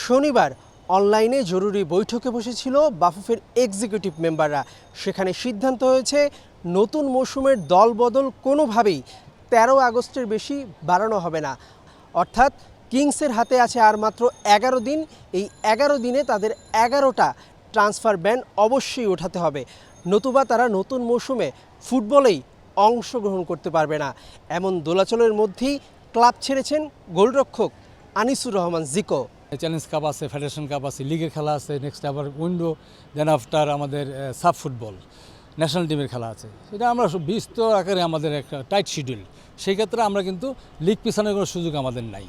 শনিবার অনলাইনে জরুরি বৈঠকে বসেছিল বাফুফের এক্সিকিউটিভ মেম্বাররা। সেখানে সিদ্ধান্ত হয়েছে নতুন মৌসুমের দলবদল কোনোভাবেই ১৩ আগস্টের বেশি বাড়ানো হবে না। অর্থাৎ কিংসের হাতে আছে আর মাত্র ১১ দিন। এই ১১ দিনে তাদের ১১টা ট্রান্সফার ব্যান অবশ্যই ওঠাতে হবে, নতুবা তারা নতুন মৌসুমে ফুটবলেই অংশগ্রহণ করতে পারবে না। এমন দোলাচলের মধ্যেই ক্লাব ছেড়েছেন গোলরক্ষক আনিসুর রহমান জিকো। চ্যালেঞ্জ কাপ আছে, ফেডারেশন কাপ আছে, লিগের খেলা আছে, নেক্সট আবার উইন্ডো, দেন আফটার আমাদের সাব ফুটবল ন্যাশনাল টিমের খেলা আছে। সেটা আমরা বিস্তর আকারে আমাদের একটা টাইট শিডিউল। সেই ক্ষেত্রে আমরা কিন্তু লিগ পিছানোর কোনো সুযোগ আমাদের নাই।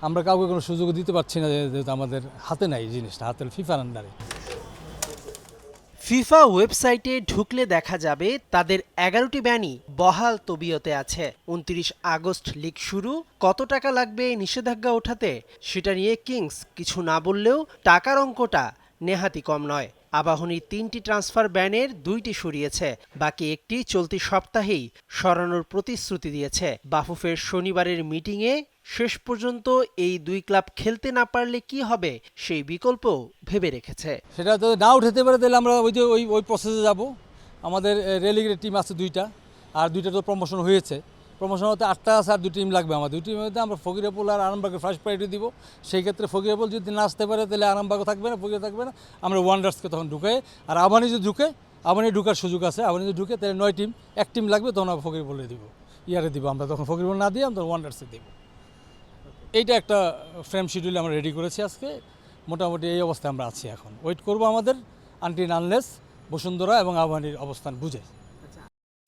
আমরা কাউকে কোনো সুযোগ দিতে পারছি না, যেহেতু আমাদের হাতে নাই জিনিসটা, হাতের ফিফার আন্ডারে। ফিফা ওয়েবসাইটে ঢুকলে দেখা যাবে তাদের ১১টি ব্যানই বহাল তবিয়তে আছে। ২৯ আগস্ট লিগ শুরু, কত টাকা লাগবে নিষেধাজ্ঞা ওঠাতে সেটা নিয়ে কিংস কিছু না বললেও টাকার অঙ্কটা নেহাতি কম নয়। আবাহনী ৩টি ট্রান্সফার ব্যানের ২টি সরিয়েছে, বাকি একটি চলতি সপ্তাহেই সরানোর প্রতিশ্রুতি দিয়েছে। বাফুফের শনিবারের মিটিংয়ে শেষ পর্যন্ত এই দুই ক্লাব খেলতে না পারলে কি হবে সেই বিকল্প ভেবে রেখেছে। সেটা তো না উঠাতে পারে, তাহলে আমরা ওই প্রসেসে যাব। আমাদের রেলিগের টিম আছে ২টা, আর ২টা তো প্রমোশন হয়েছে। প্রমোশন হতে 8টা আছে, আর 2 টিম লাগবে আমাদের। 2 টিমের মধ্যে আমরা ফকিরাপুল আর আরামবাগকে ফার্স্ট প্রায়োরিটি দিব। সেই ক্ষেত্রে ফকিরাপুল যদি না আসতে পারে তাহলে আরামবাগও থাকবে না, ফকিরা থাকবে না। আমরা ওয়ান্ডার্সকে তখন ঢুকাই, আর আবাহনী যদি ঢুকে, আবাহনী ঢুকার সুযোগ আছে। আবাহনী যদি ঢুকে তাহলে 9 টিম, 1 টিম লাগবে, তখন আমরা ফকিরাপুলে দিব, দিব আমরা তখন ফকিরাপুল না দিয়ে আমরা ওয়ান্ডার্সে দিব। এইটা একটা ফ্রেম শিডিউল আমরা রেডি করেছি আজকে। মোটামুটি এই অবস্থায় আমরা আছি। এখন ওয়েট করব আমাদের আনটিল আনলেস বসুন্ধরা এবং আবাহনীর অবস্থান বুঝে।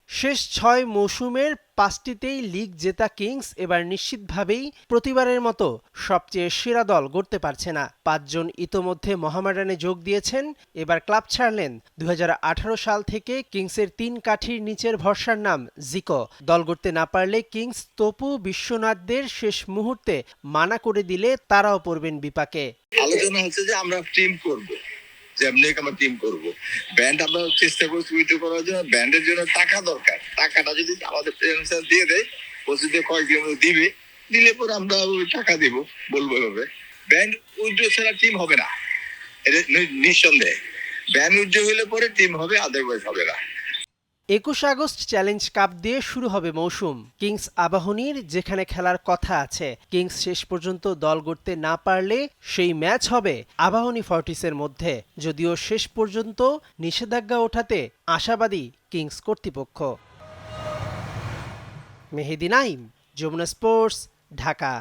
শেষ ৬ মৌসুমের ৫টিতেই লিগ জেতা কিংস এবার নিশ্চিতভাবেই প্রতিবারের মতো সবচেয়ে সেরা দল গড়তে পারছে না। ৫ জন ইতোমধ্যে মোহামেডানে যোগ দিয়েছেন। এবার ক্লাব ছাড়লেন ২০১৮ সাল থেকে কিংসের ৩ কাঠির নিচের ভরসার নাম জিকো। দল গড়তে না পারলে কিংস তপু বিশ্বনাথদের শেষ মুহূর্তে মানা করে দিলে তারাও পড়বেন বিপাকে। আলোচনা হচ্ছে যে আমরা টিম করব, যেমনি আমরা টিম করব। ব্যান্ড আমরা চেষ্টা করছি উইথড্র করার জন্য। ব্যান্ডের জন্য টাকা দরকার। টাকাটা যদি আমাদের প্রেসিডেন্ট দিয়ে দেয়, ওসিতে কয়েকদিন দিলে পরে আমরা ওই টাকা দিব, বলবো হবে। ব্যান্ড উইথড্র ছাড়া টিম হবে না, এটা নিঃসন্দেহে। ব্যান্ড উইথড্র হলে পরে টিম হবে, আদারওয়াইজ হবে না। ২১ আগস্ট চ্যালেঞ্জ কাপ দিয়ে শুরু হবে মৌসুম। কিংস আবাহনীর যেখানে খেলার কথা আছে, কিংস শেষ পর্যন্ত দল গড়তে না পারলে সেই ম্যাচ হবে আবাহনী ফর্টিসের মধ্যে। যদিও শেষ পর্যন্ত নিষেধাজ্ঞা ওঠাতে আশাবাদী কিংস কর্তৃপক্ষ। মেহেদী নাইম, যমুনা স্পোর্টস, ঢাকা।